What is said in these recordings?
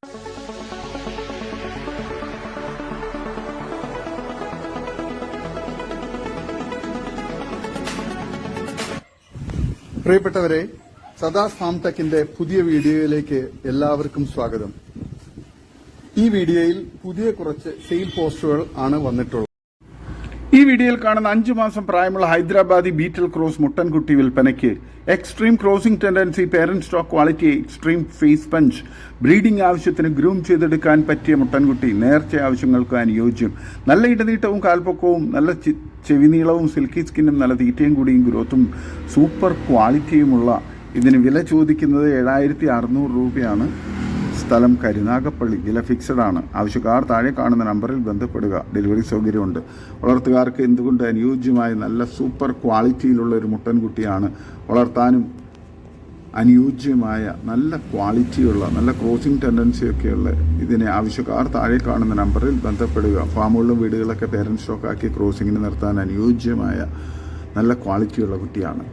പ്രിയപ്പെട്ടവരെ, സദാസ് ഫാം ടെക്കിന്റെ പുതിയ വീഡിയോയിലേക്ക് എല്ലാവർക്കും സ്വാഗതം. ഈ വീഡിയോയിൽ പുതിയ കുറച്ച് സെയിൽ പോസ്റ്റുകൾ ആണ് വന്നിട്ടുള്ളത്. ഈ വീഡിയോയിൽ കാണുന്ന 5 മാസം പ്രായമുള്ള ഹൈദരാബാദി ബീറ്റൽ ക്രോസ് മുട്ടൻകുട്ടി വിൽപ്പനയ്ക്ക്. Extreme crossing tendency, parent stock quality, extreme face punch, breeding ആവശ്യത്തിന് ഗ്രൂം ചെയ്തെടുക്കാൻ പറ്റിയ മുട്ടൻകുട്ടി, നേർച്ച ആവശ്യങ്ങൾക്ക് അനുയോജ്യം. നല്ല ഇടനീട്ടവും കാൽപ്പൊക്കവും, നല്ല ചെവിനീളവും, സിൽക്കി സ്കിന്നും, നല്ല തീറ്റയും കൂടിയും ഗ്രോത്തും സൂപ്പർ ക്വാളിറ്റിയുമുള്ള ഇതിന് വില ചോദിക്കുന്നത് 7,600 രൂപയാണ്. സ്ഥലം കരുനാഗപ്പള്ളി. വില ഫിക്സഡ് ആണ്. ആവശ്യക്കാർ താഴെ കാണുന്ന നമ്പറിൽ ബന്ധപ്പെടുക. ഡെലിവറി സൗകര്യമുണ്ട്. വളർത്തുകാർക്ക് എന്തുകൊണ്ട് അനുയോജ്യമായ നല്ല സൂപ്പർ ക്വാളിറ്റിയിലുള്ള ഒരു മുട്ടൻകുട്ടിയാണ്. വളർത്താനും അനുയോജ്യമായ നല്ല ക്വാളിറ്റിയുള്ള, നല്ല ക്രോസിംഗ് ടെൻഡൻസിയൊക്കെയുള്ള ഇതിനെ ആവശ്യക്കാർ താഴെ കാണുന്ന നമ്പറിൽ ബന്ധപ്പെടുക. ഫാമുകളിലും വീടുകളൊക്കെ പേരന്റ് സ്റ്റോക്കാക്കി ക്രോസിങ്ങിന് നിർത്താൻ അനുയോജ്യമായ നല്ല ക്വാളിറ്റിയുള്ള കുട്ടിയാണ്.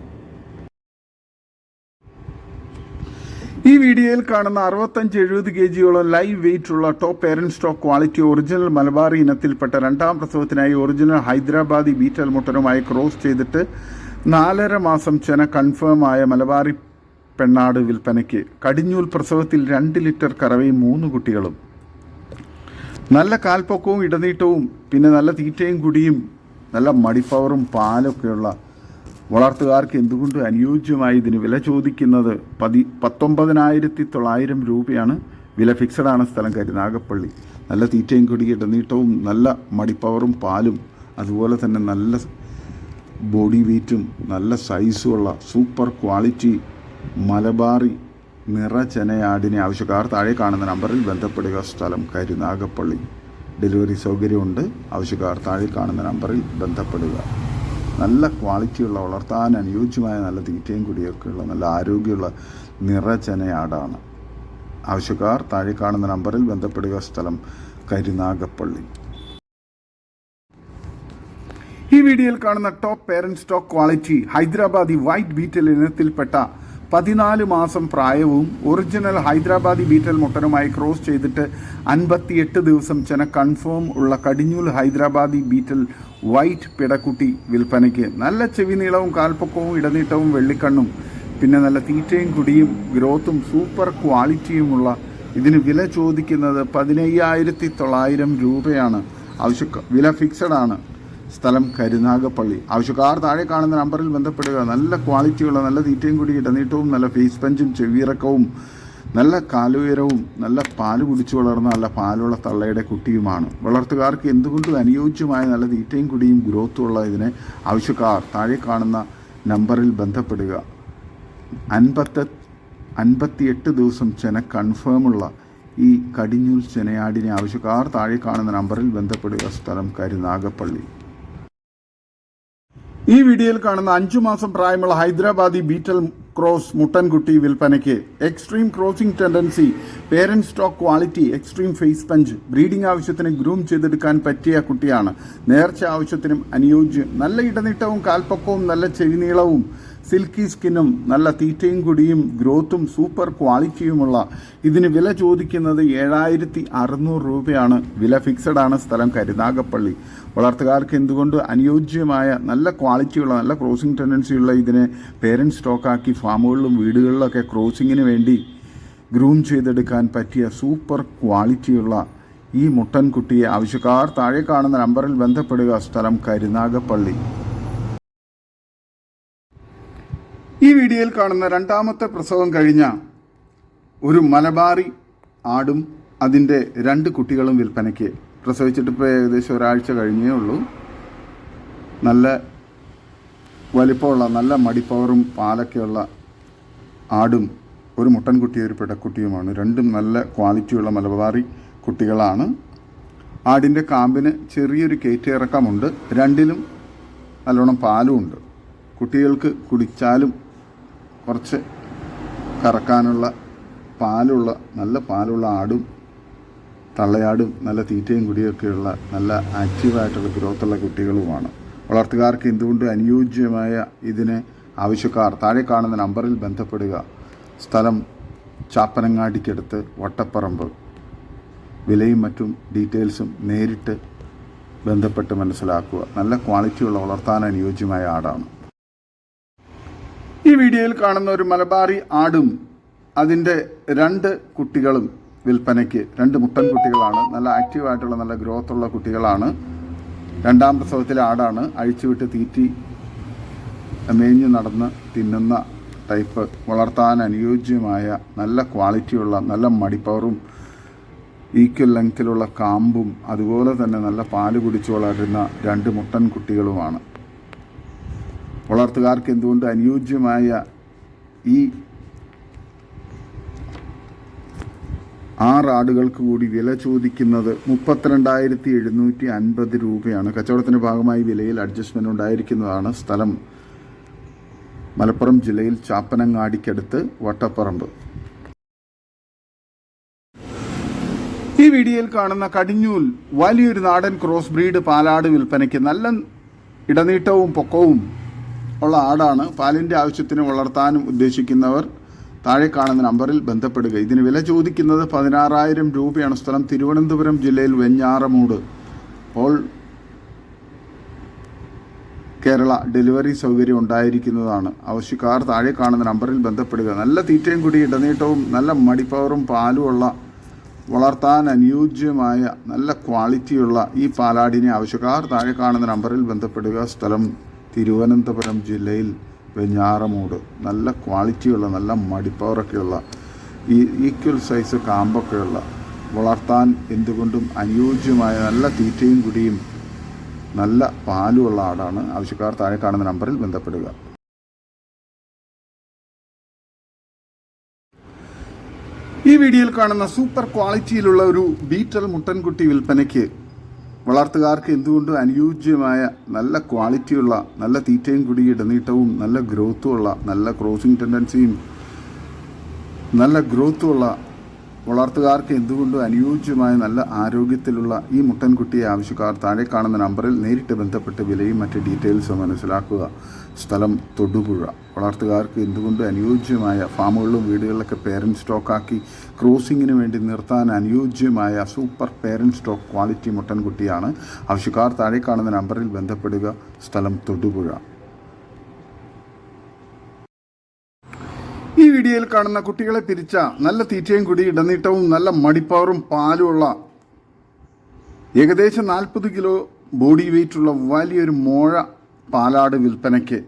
ഈ വീഡിയോയിൽ കാണുന്ന 65-70 kgയോളം ലൈവ് വെയിറ്റ് ഉള്ള top parent stock quality original Malabari ഇനത്തിൽപ്പെട്ട 2ാം പ്രസവത്തിനായി ഒറിജിനൽ ഹൈദരാബാദി ബീറ്റൽ മുട്ടനുമായി ക്രോസ് ചെയ്തിട്ട് 4.5 മാസം ചെന കൺഫേം ആയ മലബാറി പെണ്ണാട് വിൽപ്പനയ്ക്ക്. കടിഞ്ഞൂൽ പ്രസവത്തിൽ 2 ലിറ്റർ കറവയും 3 കുട്ടികളും. നല്ല കാൽപ്പൊക്കവും ഇടനീട്ടവും, പിന്നെ നല്ല തീറ്റയും കുടിയും, നല്ല മടിപ്പവറും പാലൊക്കെയുള്ള വളർത്തുകാർക്ക് എന്തുകൊണ്ട് അനുയോജ്യമായി ഇതിന് വില ചോദിക്കുന്നത് 19,900 രൂപയാണ്. വില ഫിക്സഡാണ്. സ്ഥലം കരുനാഗപ്പള്ളി. നല്ല തീറ്റയും കുടി, ഇടനീട്ടവും, നല്ല മടിപ്പവറും പാലും, അതുപോലെ തന്നെ നല്ല ബോഡി വെയ്റ്റും നല്ല സൈസുമുള്ള സൂപ്പർ ക്വാളിറ്റി മലബാറി നിറചെനയാടിനെ ആവശ്യക്കാർ താഴെ കാണുന്ന നമ്പറിൽ ബന്ധപ്പെടുക. സ്ഥലം കരുനാഗപ്പള്ളി. ഡെലിവറി സൗകര്യമുണ്ട്. ആവശ്യക്കാർ താഴെ കാണുന്ന നമ്പറിൽ ബന്ധപ്പെടുക. നല്ല ക്വാളിറ്റിയുള്ള, വളർത്താൻ അനുയോജ്യമായ, നല്ല തീറ്റയും കുടിയൊക്കെയുള്ള, നല്ല ആരോഗ്യമുള്ള നിറചെനയാടാണ്. ആവശ്യക്കാർ താഴെ കാണുന്ന നമ്പറിൽ ബന്ധപ്പെടുക. സ്ഥലം കരുനാഗപ്പള്ളി. ഈ വീഡിയോയിൽ കാണുന്ന top parent stock quality Hyderabadi white Beetal ഇനത്തിൽപ്പെട്ട 14 മാസം പ്രായവും ഒറിജിനൽ ഹൈദരാബാദി ബീറ്റൽ മുട്ടനുമായി ക്രോസ് ചെയ്തിട്ട് 58 ദിവസം ചെന കൺഫേം ഉള്ള കടിഞ്ഞൂൽ ഹൈദരാബാദി ബീറ്റൽ വൈറ്റ് പിടക്കുട്ടി വിൽപ്പനയ്ക്ക്. നല്ല ചെവി നീളവും കാൽപ്പൊക്കവും ഇടനീട്ടവും വെള്ളിക്കണ്ണും, പിന്നെ നല്ല തീറ്റയും കുടിയും ഗ്രോത്തും സൂപ്പർ ക്വാളിറ്റിയുമുള്ള ഇതിന് വില ചോദിക്കുന്നത് 15,900 രൂപയാണ്. വില ഫിക്സഡ് ആണ്. സ്ഥലം കരുനാഗപ്പള്ളി. ആവശ്യക്കാർ താഴെ കാണുന്ന നമ്പറിൽ ബന്ധപ്പെടുക. നല്ല ക്വാളിറ്റിയുള്ള, നല്ല തീറ്റയും കൂടി, ഇടനീട്ടവും, നല്ല ഫേസ് പഞ്ചും, ചെവിയിറക്കവും, നല്ല കാലുയരവും, നല്ല പാല് കുടിച്ചു വളർന്ന നല്ല പാലുള്ള തള്ളയുടെ കുട്ടിയുമാണ്. വളർത്തുകാർക്ക് എന്തുകൊണ്ടും അനുയോജ്യമായ നല്ല തീറ്റയും കുടിയും ഗ്രോത്തുമുള്ള ഇതിനെ ആവശ്യക്കാർ താഴെ കാണുന്ന നമ്പറിൽ ബന്ധപ്പെടുക. 58 ദിവസം ചെന കൺഫേമുള്ള ഈ കടിഞ്ഞൂൽ ചെനയാടിനെ ആവശ്യക്കാർ താഴെ കാണുന്ന നമ്പറിൽ ബന്ധപ്പെടുക. സ്ഥലം കരുനാഗപ്പള്ളി. ഈ വീഡിയോയിൽ കാണുന്ന 5 മാസം പ്രായമുള്ള ഹൈദരാബാദി ബീറ്റൽ ക്രോസ് മുട്ടൻകുട്ടി വിൽപ്പനയ്ക്ക്. Extreme crossing tendency, parent stock quality, extreme face punch, breeding ആവശ്യത്തിന് ഗ്രൂം ചെയ്തെടുക്കാൻ പറ്റിയ കുട്ടിയാണ്. നേർച്ച ആവശ്യത്തിനും അനുയോജ്യം. നല്ല ഇടനീട്ടവും കാൽപ്പൊക്കവും, നല്ല ചെവിനീളവും, സിൽക്കി സ്കിന്നും, നല്ല തീറ്റയും കുടിയും ഗ്രോത്തും സൂപ്പർ ക്വാളിറ്റിയുമുള്ള ഇതിന് വില ചോദിക്കുന്നത് 7,600 രൂപയാണ്. വില ഫിക്സഡ് ആണ്. സ്ഥലം കരുനാഗപ്പള്ളി. വളർത്തുകാർക്ക് എന്തുകൊണ്ട് അനുയോജ്യമായ നല്ല ക്വാളിറ്റിയുള്ള, നല്ല ക്രോസിംഗ് ടെൻഡൻസിയുള്ള ഇതിനെ പേരന്റ് സ്റ്റോക്കാക്കി ഫാമുകളിലും വീടുകളിലൊക്കെ ക്രോസിങ്ങിന് വേണ്ടി ഗ്രൂം ചെയ്തെടുക്കാൻ പറ്റിയ സൂപ്പർ ക്വാളിറ്റിയുള്ള ഈ മുട്ടൻകുട്ടിയെ ആവശ്യക്കാർ താഴെ കാണുന്ന നമ്പറിൽ ബന്ധപ്പെടുക. സ്ഥലം കരുനാഗപ്പള്ളി. ഈ വീഡിയോയിൽ കാണുന്ന 2ാമത്തെ പ്രസവം കഴിഞ്ഞ ഒരു മലബാറി ആടും അതിൻ്റെ 2 കുട്ടികളും വിൽപ്പനയ്ക്ക്. പ്രസവിച്ചിട്ട് ഇപ്പോൾ ഏകദേശം ഒരാഴ്ച കഴിഞ്ഞേ ഉള്ളൂ. നല്ല വലിപ്പമുള്ള, നല്ല മടിപ്പവറും പാലൊക്കെയുള്ള ആടും ഒരു മുട്ടൻകുട്ടി, ഒരു പിടക്കുട്ടിയുമാണ്. 2ഉം നല്ല ക്വാളിറ്റിയുള്ള മലബാറി കുട്ടികളാണ്. ആടിൻ്റെ കാമ്പിന് ചെറിയൊരു കയറ്റിറക്കമുണ്ട്. 2ലും നല്ലോണം പാലും ഉണ്ട്. കുട്ടികൾക്ക് കുടിച്ചാലും കുറച്ച് കറക്കാനുള്ള പാലുള്ള, നല്ല പാലുള്ള ആടും തള്ളയാടും നല്ല തീറ്റയും കുടിയൊക്കെയുള്ള നല്ല ആക്റ്റീവായിട്ടുള്ള ഗ്രോത്തുള്ള കുട്ടികളുമാണ്. വളർത്തുകാർക്ക് എന്തുകൊണ്ട് അനുയോജ്യമായ ഇതിന് ആവശ്യക്കാർ താഴെ കാണുന്ന നമ്പറിൽ ബന്ധപ്പെടുക. സ്ഥലം ചാപ്പനങ്ങാടിക്കടുത്ത് വട്ടപ്പറമ്പ്. വിലയും മറ്റും ഡീറ്റെയിൽസും നേരിട്ട് ബന്ധപ്പെട്ട് മനസ്സിലാക്കുക. നല്ല ക്വാളിറ്റിയുള്ള വളർത്താൻ അനുയോജ്യമായ ആടാണ്. ഈ വീഡിയോയിൽ കാണുന്ന ഒരു മലബാറി ആടും അതിൻ്റെ 2 കുട്ടികളും വിൽപ്പനയ്ക്ക്. 2 മുട്ടൻ കുട്ടികളാണ്. നല്ല ആക്റ്റീവായിട്ടുള്ള നല്ല ഗ്രോത്തുള്ള കുട്ടികളാണ്. 2ാം പ്രസവത്തിലെ ആടാണ്. അഴിച്ചുവിട്ട് തീറ്റി മേഞ്ഞു നടന്ന് തിന്നുന്ന ടൈപ്പ്, വളർത്താൻ അനുയോജ്യമായ നല്ല ക്വാളിറ്റിയുള്ള നല്ല മടിപ്പവറും ഈക്വൽ ലെങ്ത്തിലുള്ള കാമ്പും അതുപോലെ തന്നെ നല്ല പാല് കുടിച്ച് വളരുന്ന 2 മുട്ടൻ കുട്ടികളുമാണ്. വളർത്തുകാർക്ക് എന്തുകൊണ്ട് അനുയോജ്യമായ ഈ 6 ആടുകൾക്ക് കൂടി വില ചോദിക്കുന്നത് 32,750 രൂപയാണ്. കച്ചവടത്തിൻ്റെ ഭാഗമായി വിലയിൽ അഡ്ജസ്റ്റ്മെൻറ്റ് ഉണ്ടായിരിക്കുന്നതാണ്. സ്ഥലം മലപ്പുറം ജില്ലയിൽ ചാപ്പനങ്ങാടിക്കടുത്ത് വട്ടപ്പറമ്പ്. ഈ വീഡിയോയിൽ കാണുന്ന കടിഞ്ഞൂൽ വലിയൊരു നാടൻ ക്രോസ് ബ്രീഡ് പാലാട് വിൽപ്പനയ്ക്ക്. നല്ല ഇടനീട്ടവും പൊക്കവും ഉള്ള ആടാണ്. പാലിൻ്റെ ആവശ്യത്തിന് വളർത്താനും ഉദ്ദേശിക്കുന്നവർ താഴെ കാണുന്ന നമ്പറിൽ ബന്ധപ്പെടുക. ഇതിന് വില ചോദിക്കുന്നത് 16,000 രൂപയാണ്. സ്ഥലം തിരുവനന്തപുരം ജില്ലയിൽ വെഞ്ഞാറമൂട്. ഓൾ കേരള ഡെലിവറി സൗകര്യം ഉണ്ടായിരിക്കുന്നതാണ്. ആവശ്യക്കാർ താഴെ കാണുന്ന നമ്പറിൽ ബന്ധപ്പെടുക. നല്ല തീറ്റയും കൂടി ഇടനീട്ടവും നല്ല മടിപ്പവറും പാലുമുള്ള വളർത്താൻ അനുയോജ്യമായ നല്ല ക്വാളിറ്റിയുള്ള ഈ പാലാടിനെ ആവശ്യക്കാർ താഴെ കാണുന്ന നമ്പറിൽ ബന്ധപ്പെടുക. സ്ഥലം തിരുവനന്തപുരം ജില്ലയിൽ വെഞ്ഞാറമൂട്. നല്ല ക്വാളിറ്റിയുള്ള നല്ല മടിപ്പവറൊക്കെയുള്ള ഈ ഈക്വൽ സൈസ് കാമ്പൊക്കെയുള്ള വളർത്താൻ എന്തുകൊണ്ടും അനുയോജ്യമായ നല്ല തീറ്റയും കുടിയും നല്ല പാലുമുള്ള ആടാണ്. ആവശ്യക്കാർ താഴെ കാണുന്ന നമ്പറിൽ ബന്ധപ്പെടുക. ഈ വീഡിയോയിൽ കാണുന്ന സൂപ്പർ ക്വാളിറ്റിയിലുള്ള ഒരു ബീറ്റൽ മുട്ടൻകുട്ടി വിൽപ്പനയ്ക്ക്. വളർത്തുകാർക്ക് എന്തുകൊണ്ടും അനുയോജ്യമായ നല്ല ക്വാളിറ്റിയുള്ള നല്ല തീറ്റയും കുടി ഇടനീട്ടവും നല്ല ഗ്രോത്തുമുള്ള നല്ല ക്രോസിംഗ് ടെൻഡൻസിയും നല്ല ഗ്രോത്തുമുള്ള വളർത്തുകാർക്ക് എന്തുകൊണ്ടും അനുയോജ്യമായ നല്ല ആരോഗ്യത്തിലുള്ള ഈ മുട്ടൻകുട്ടിയെ ആവശ്യക്കാർ താഴെ കാണുന്ന നമ്പറിൽ നേരിട്ട് ബന്ധപ്പെട്ട് വിലയും മറ്റ് ഡീറ്റെയിൽസും മനസ്സിലാക്കുക. സ്ഥലം തൊടുപുഴ. വളർത്തുകാർക്ക് എന്തുകൊണ്ട് അനുയോജ്യമായ ഫാമുകളിലും വീടുകളിലൊക്കെ പേരൻറ് സ്റ്റോക്കാക്കി ക്രോസിങ്ങിന് വേണ്ടി നിർത്താൻ അനുയോജ്യമായ സൂപ്പർ പേരൻറ് സ്റ്റോക്ക് ക്വാളിറ്റി മുട്ടൻകുട്ടിയാണ്. ആവശ്യക്കാർ താഴെ കാണുന്ന നമ്പറിൽ ബന്ധപ്പെടുക. സ്ഥലം തൊടുപുഴ. ഈ വീഡിയോയിൽ കാണുന്ന കുട്ടികളെ പിരിച്ച നല്ല തീറ്റയും കൂടി ഇടനീട്ടവും നല്ല മടിപ്പവറും പാലുമുള്ള ഏകദേശം 40 കിലോ ബോഡി വെയ്റ്റുള്ള വലിയൊരു മോഴ പാലാട് വിൽപ്പനയ്ക്ക്.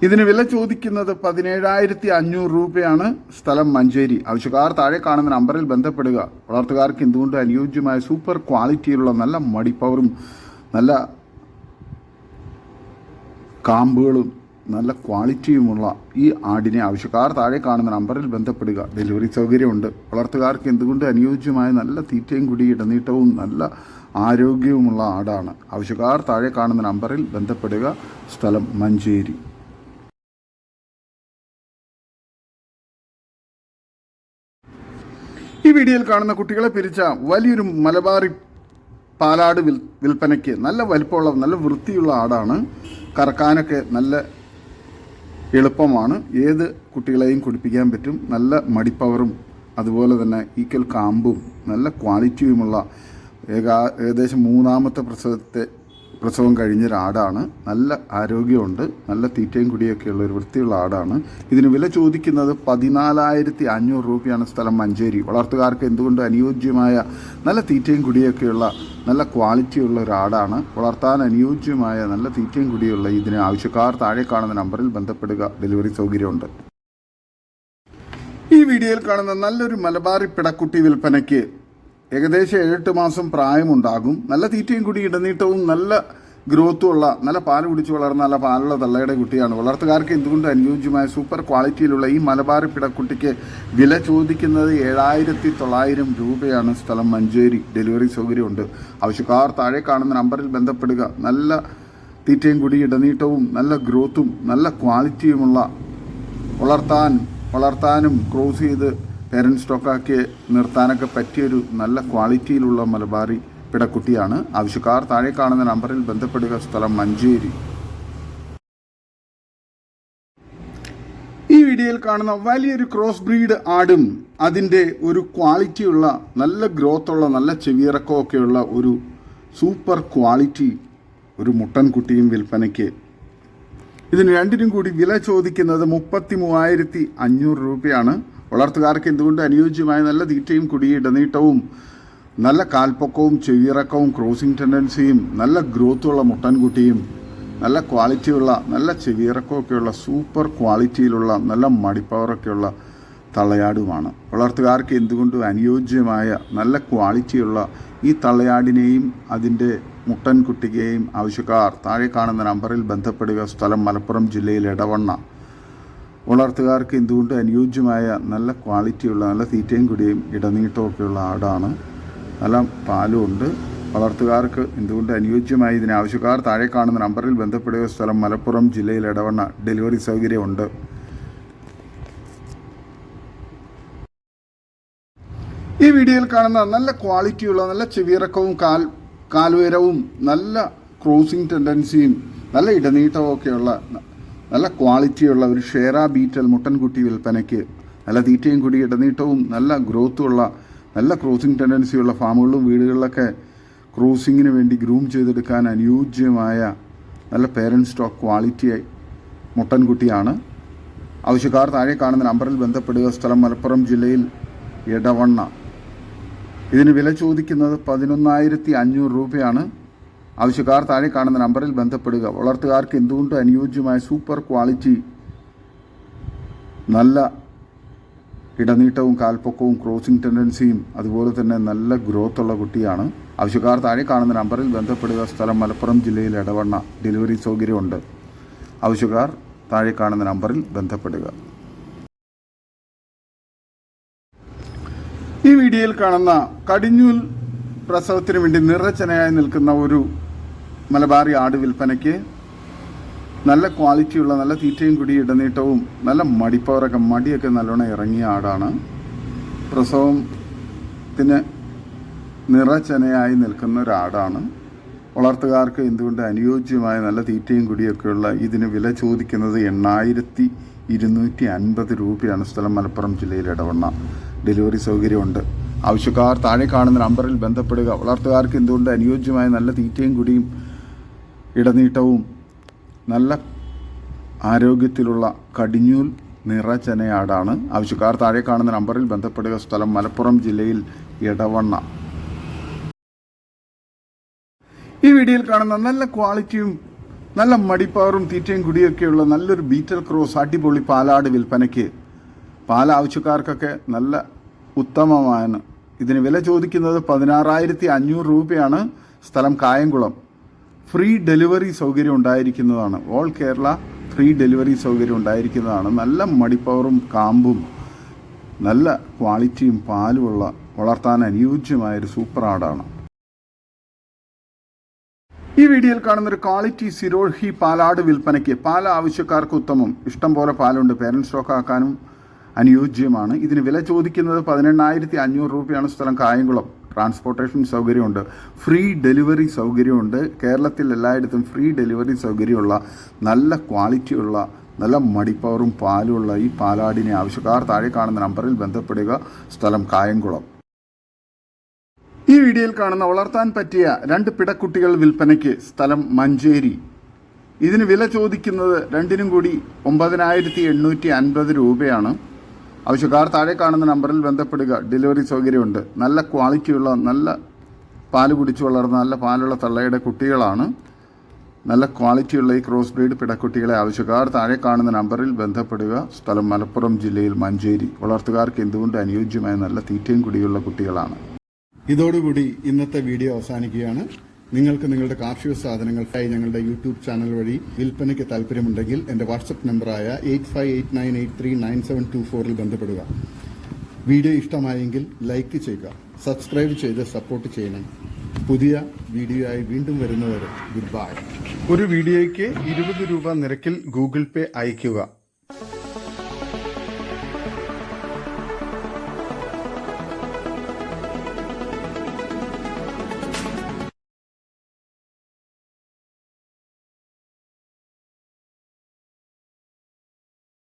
ഇതിന് വില ചോദിക്കുന്നത് 17,500 രൂപയാണ്. സ്ഥലം മഞ്ചേരി. ആവശ്യക്കാർ താഴെ കാണുന്ന നമ്പറിൽ ബന്ധപ്പെടുക. വളർത്തുകാർക്ക് എന്തുകൊണ്ട് അനുയോജ്യമായ സൂപ്പർ ക്വാളിറ്റിയിലുള്ള നല്ല മടിപ്പവറും നല്ല കാമ്പുകളും നല്ല ക്വാളിറ്റിയുമുള്ള ഈ ആടിനെ ആവശ്യക്കാർ താഴെ കാണുന്ന നമ്പറിൽ ബന്ധപ്പെടുക. ഡെലിവറി സൗകര്യമുണ്ട്. വളർത്തുകാർക്ക് എന്തുകൊണ്ട് അനുയോജ്യമായ നല്ല തീറ്റയും കുടി ഇടനീട്ടവും നല്ല ആരോഗ്യവുമുള്ള ആടാണ്. ആവശ്യക്കാർ താഴെ കാണുന്ന നമ്പറിൽ ബന്ധപ്പെടുക. സ്ഥലം മഞ്ചേരി. ഈ വീഡിയോയിൽ കാണുന്ന കുട്ടികളെ പിരിച്ച വലിയൊരു മലബാറി പാലാട് വിൽപ്പനയ്ക്ക്. നല്ല വലിപ്പമുള്ള നല്ല വൃത്തിയുള്ള ആടാണ്. കറക്കാനൊക്കെ നല്ല എളുപ്പമാണ്. ഏത് കുട്ടികളെയും കുടിപ്പിക്കാൻ പറ്റും. നല്ല മടിപ്പവറും അതുപോലെ തന്നെ ഈക്വൽ കാമ്പും നല്ല ക്വാളിറ്റിയുമുള്ള ഏകദേശം 3ാമത്തെ പ്രസവം കഴിഞ്ഞൊരാടാണ്. നല്ല ആരോഗ്യമുണ്ട്. നല്ല തീറ്റയും കുടിയൊക്കെയുള്ള ഒരു വൃത്തിയുള്ള ആടാണ്. ഇതിന് വില ചോദിക്കുന്നത് 14,500 രൂപയാണ്. സ്ഥലം മഞ്ചേരി. വളർത്തുകാർക്ക് എന്തുകൊണ്ട് അനുയോജ്യമായ നല്ല തീറ്റയും കുടിയൊക്കെയുള്ള നല്ല ക്വാളിറ്റിയുള്ള ഒരു ആടാണ്. വളർത്താൻ അനുയോജ്യമായ നല്ല തീറ്റയും കുടിയുള്ള ഇതിന് ആവശ്യക്കാർ താഴെ കാണുന്ന നമ്പറിൽ ബന്ധപ്പെടുക. ഡെലിവറി സൗകര്യമുണ്ട്. ഈ വീഡിയോയിൽ കാണുന്ന നല്ലൊരു മലബാറി പിടക്കുട്ടി വിൽപ്പനയ്ക്ക്. ഏകദേശം 7-8 മാസം പ്രായമുണ്ടാകും. നല്ല തീറ്റയും കൂടി ഇടനീട്ടവും നല്ല ഗ്രോത്തുമുള്ള നല്ല പാല് കുടിച്ച് വളർന്ന നല്ല പാലുള്ള തള്ളയുടെ കുട്ടിയാണ്. വളർത്തുകാർക്ക് എന്തുകൊണ്ട് അനുയോജ്യമായ സൂപ്പർ ക്വാളിറ്റിയിലുള്ള ഈ മലബാറി പിടക്കുട്ടിക്ക് വില ചോദിക്കുന്നത് 7,900 രൂപയാണ്. സ്ഥലം മഞ്ചേരി. ഡെലിവറി സൗകര്യമുണ്ട്. ആവശ്യക്കാർ താഴെ കാണുന്ന നമ്പറിൽ ബന്ധപ്പെടുക. നല്ല തീറ്റയും കൂടി ഇടനീട്ടവും നല്ല ഗ്രോത്തും നല്ല ക്വാളിറ്റിയുമുള്ള വളർത്താനും ക്രോസ് ചെയ്ത് പേരൻറ് സ്റ്റോക്കാക്കി നിർത്താനൊക്കെ പറ്റിയൊരു നല്ല ക്വാളിറ്റിയിലുള്ള മലബാറി പിടക്കുട്ടിയാണ്. ആവശ്യക്കാർ താഴെ കാണുന്ന നമ്പറിൽ ബന്ധപ്പെടുക. സ്ഥലം മഞ്ചേരി. ഈ വീഡിയോയിൽ കാണുന്ന വലിയൊരു ക്രോസ് ബ്രീഡ് ആടും അതിൻ്റെ ഒരു ക്വാളിറ്റിയുള്ള നല്ല ഗ്രോത്തുള്ള നല്ല ചെവിയിറക്കമൊക്കെയുള്ള ഒരു സൂപ്പർ ക്വാളിറ്റി ഒരു മുട്ടൻകുട്ടിയും വിൽപ്പനയ്ക്ക്. ഇതിന് രണ്ടിനും കൂടി വില ചോദിക്കുന്നത് 33,500 രൂപയാണ്. വളർത്തുകാർക്ക് എന്തുകൊണ്ട് അനുയോജ്യമായ നല്ല തീറ്റയും കുടിയും ഇടനീട്ടവും നല്ല കാൽപ്പൊക്കവും ചെവിയിറക്കവും ക്രോസിംഗ് ടെൻഡൻസിയും നല്ല ഗ്രോത്തുള്ള മുട്ടൻകുട്ടിയും നല്ല ക്വാളിറ്റിയുള്ള നല്ല ചെവിയിറക്കമൊക്കെയുള്ള സൂപ്പർ ക്വാളിറ്റിയിലുള്ള നല്ല മടിപ്പവറൊക്കെയുള്ള തള്ളയാടുമാണ്. വളർത്തുകാർക്ക് എന്തുകൊണ്ടും അനുയോജ്യമായ നല്ല ക്വാളിറ്റിയുള്ള ഈ തള്ളയാടിനെയും അതിൻ്റെ മുട്ടൻകുട്ടിയെയും ആവശ്യക്കാർ താഴെ കാണുന്ന നമ്പറിൽ ബന്ധപ്പെടുക. സ്ഥലം മലപ്പുറം ജില്ലയിൽ എടവണ്ണ. വളർത്തുകാർക്ക് എന്തുകൊണ്ട് അനുയോജ്യമായ നല്ല ക്വാളിറ്റിയുള്ള നല്ല തീറ്റയും കുടിയും ഇടനീട്ടമൊക്കെയുള്ള ആടാണ്. നല്ല പാലും ഉണ്ട്. വളർത്തുകാർക്ക് എന്തുകൊണ്ട് അനുയോജ്യമായി ഇതിന് ആവശ്യക്കാർ താഴെ കാണുന്ന നമ്പറിൽ ബന്ധപ്പെടുക. സ്ഥലം മലപ്പുറം ജില്ലയിൽ എടവണ്ണ. ഡെലിവറി സൗകര്യമുണ്ട്. ഈ വീഡിയോയിൽ കാണുന്ന നല്ല ക്വാളിറ്റിയുള്ള നല്ല ചെവിയിറക്കവും കാൽഉയരവും നല്ല ക്രോസിംഗ് ടെൻഡൻസിയും നല്ല ഇടനീട്ടവും ഒക്കെയുള്ള നല്ല ക്വാളിറ്റിയുള്ള ഒരു ഷേറ ബീറ്റൽ മുട്ടൻകുട്ടി വിൽപ്പനയ്ക്ക്. നല്ല തീറ്റയും കൂടി ഇടനീട്ടവും നല്ല ഗ്രോത്തുള്ള നല്ല ക്രോസിംഗ് ടെൻഡൻസിയുള്ള ഫാമുകളിലും വീടുകളിലൊക്കെ ക്രോസിങ്ങിന് വേണ്ടി ഗ്രൂം ചെയ്തെടുക്കാൻ അനുയോജ്യമായ നല്ല പേരൻറ് സ്റ്റോക്ക് ക്വാളിറ്റി മുട്ടൻകുട്ടിയാണ്. ആവശ്യക്കാർ താഴെ കാണുന്ന നമ്പറിൽ ബന്ധപ്പെടുക. സ്ഥലം മലപ്പുറം ജില്ലയിൽ എടവണ്ണ. ഇതിന് വില ചോദിക്കുന്നത് 11,500 രൂപയാണ്. ആവശ്യക്കാർ താഴെ കാണുന്ന നമ്പറിൽ ബന്ധപ്പെടുക. വളർത്തുകാർക്ക് എന്തുകൊണ്ട് അനുയോജ്യമായ സൂപ്പർ ക്വാളിറ്റി നല്ല ഇടനീട്ടവും കാൽപ്പൊക്കവും ക്രോസിംഗ് ടെൻഡൻസിയും അതുപോലെ തന്നെ നല്ല ഗ്രോത്തുള്ള കുട്ടിയാണ്. ആവശ്യക്കാർ താഴെ കാണുന്ന നമ്പറിൽ ബന്ധപ്പെടുക. സ്ഥലം മലപ്പുറം ജില്ലയിൽ എടവണ്ണ. ഡെലിവറി സൗകര്യമുണ്ട്. ആവശ്യക്കാർ താഴെ കാണുന്ന നമ്പറിൽ ബന്ധപ്പെടുക. ഈ വീഡിയോയിൽ കാണുന്ന കടിഞ്ഞൂൽ പ്രസവത്തിന് വേണ്ടി നിറച്ചനയായി നിൽക്കുന്ന ഒരു മലബാറി ആട് വിൽപ്പനയ്ക്ക്. നല്ല ക്വാളിറ്റിയുള്ള നല്ല തീറ്റയും കുടി ഇടനീട്ടവും നല്ല മടിയൊക്കെ നല്ലോണം ഇറങ്ങിയ ആടാണ്. പ്രസവത്തിന് നിറച്ചനയായി നിൽക്കുന്ന ഒരാടാണ്. വളർത്തുകാർക്ക് എന്തുകൊണ്ട് അനുയോജ്യമായ നല്ല തീറ്റയും കുടിയൊക്കെയുള്ള ഇതിന് വില ചോദിക്കുന്നത് 8,250 രൂപയാണ്. സ്ഥലം മലപ്പുറം ജില്ലയിൽ എടവണ്ണ. ഡെലിവറി സൗകര്യമുണ്ട്. ആവശ്യക്കാർ താഴെ കാണുന്ന നമ്പറിൽ ബന്ധപ്പെടുക. വളർത്തുകാർക്ക് എന്തുകൊണ്ട് അനുയോജ്യമായ നല്ല തീറ്റയും കുടിയും ഇടനീട്ടവും നല്ല ആരോഗ്യത്തിലുള്ള കടിഞ്ഞൂൽ നിറച്ചനയാടാണ്. ആവശ്യക്കാർ താഴെ കാണുന്ന നമ്പറിൽ ബന്ധപ്പെടുക. സ്ഥലം മലപ്പുറം ജില്ലയിൽ എടവണ്ണ. ഈ വീഡിയോയിൽ കാണുന്ന നല്ല ക്വാളിറ്റിയും നല്ല മടിപ്പവറും തീറ്റയും കുടിയൊക്കെയുള്ള നല്ലൊരു ബീറ്റൽ ക്രോസ് അടിപൊളി പാലാട് വിൽപ്പനയ്ക്ക്. പാൽ ആവശ്യക്കാർക്കൊക്കെ നല്ല ഉത്തമമാണ്. ഇതിന് വില ചോദിക്കുന്നത് 16,500 രൂപയാണ്. സ്ഥലം കായംകുളം. ഫ്രീ ഡെലിവറി സൗകര്യം ഉണ്ടായിരിക്കുന്നതാണ്. ഓൾ കേരള ഫ്രീ ഡെലിവറി സൗകര്യം ഉണ്ടായിരിക്കുന്നതാണ്. നല്ല മടിപ്പവറും കാമ്പും നല്ല ക്വാളിറ്റിയും പാലുമുള്ള വളർത്താൻ അനുയോജ്യമായൊരു സൂപ്പർ ആടാണ്. ഈ വീഡിയോയിൽ കാണുന്നൊരു ക്വാളിറ്റി സിരോഹി പാലാട് വിൽപ്പനയ്ക്ക്. പാൽ ആവശ്യക്കാർക്ക് ഉത്തമം. ഇഷ്ടം പോലെ പാലുണ്ട്. പേരൻറ് സ്റ്റോക്ക് ആക്കാനും അനുയോജ്യമാണ്. ഇതിന് വില ചോദിക്കുന്നത് 18,500 രൂപയാണ്. സ്ഥലം കായംകുളം. ട്രാൻസ്പോർട്ടേഷൻ സൗകര്യമുണ്ട്. ഫ്രീ ഡെലിവറി സൗകര്യമുണ്ട്. കേരളത്തിൽ എല്ലായിടത്തും ഫ്രീ ഡെലിവറി സൗകര്യമുള്ള നല്ല ക്വാളിറ്റിയുള്ള നല്ല മടിപ്പവറും പാലുമുള്ള ഈ പാലാടിനെ ആവശ്യക്കാർ താഴെ കാണുന്ന നമ്പറിൽ ബന്ധപ്പെടുക. സ്ഥലം കായംകുളം. ഈ വീഡിയോയിൽ കാണുന്ന വളർത്താൻ പറ്റിയ 2 പിടക്കുട്ടികൾ വിൽപ്പനയ്ക്ക്. സ്ഥലം മഞ്ചേരി. ഇതിന് വില ചോദിക്കുന്നത് രണ്ടിനും കൂടി 9,850 രൂപയാണ്. ആവശ്യക്കാർ താഴെ കാണുന്ന നമ്പറിൽ ബന്ധപ്പെടുക. ഡെലിവറി സൗകര്യമുണ്ട്. നല്ല ക്വാളിറ്റിയുള്ള നല്ല പാല് കുടിച്ചു വളർന്ന നല്ല പാലുള്ള തള്ളയുടെ കുട്ടികളാണ്. നല്ല ക്വാളിറ്റിയുള്ള ഈ ക്രോസ് ബ്രീഡ് പിടക്കുട്ടികളെ ആവശ്യക്കാർ താഴെ കാണുന്ന നമ്പറിൽ ബന്ധപ്പെടുക. സ്ഥലം മലപ്പുറം ജില്ലയിൽ മഞ്ചേരി. വളർത്തുകാർക്ക് എന്തുകൊണ്ട് അനുയോജ്യമായ നല്ല തീറ്റയും കുടിയുള്ള കുട്ടികളാണ്. ഇതോടുകൂടി ഇന്നത്തെ വീഡിയോ അവസാനിക്കുകയാണ്. നിങ്ങൾക്ക് നിങ്ങളുടെ കാർഷിക സാധനങ്ങൾക്കായി ഞങ്ങളുടെ യൂട്യൂബ് ചാനൽ വഴി വിൽപ്പനയ്ക്ക് താല്പര്യമുണ്ടെങ്കിൽ എൻ്റെ വാട്സപ്പ് നമ്പറായ 8589839724 ബന്ധപ്പെടുക. വീഡിയോ ഇഷ്ടമായെങ്കിൽ ലൈക്ക് ചെയ്യുക, സബ്സ്ക്രൈബ് ചെയ്ത് സപ്പോർട്ട് ചെയ്യണം. പുതിയ വീഡിയോ ആയി വീണ്ടും വരുന്നവരെ ഗുഡ് ബൈ. ഒരു വീഡിയോയ്ക്ക് 20 രൂപ നിരക്കിൽ ഗൂഗിൾ പേ അയയ്ക്കുക.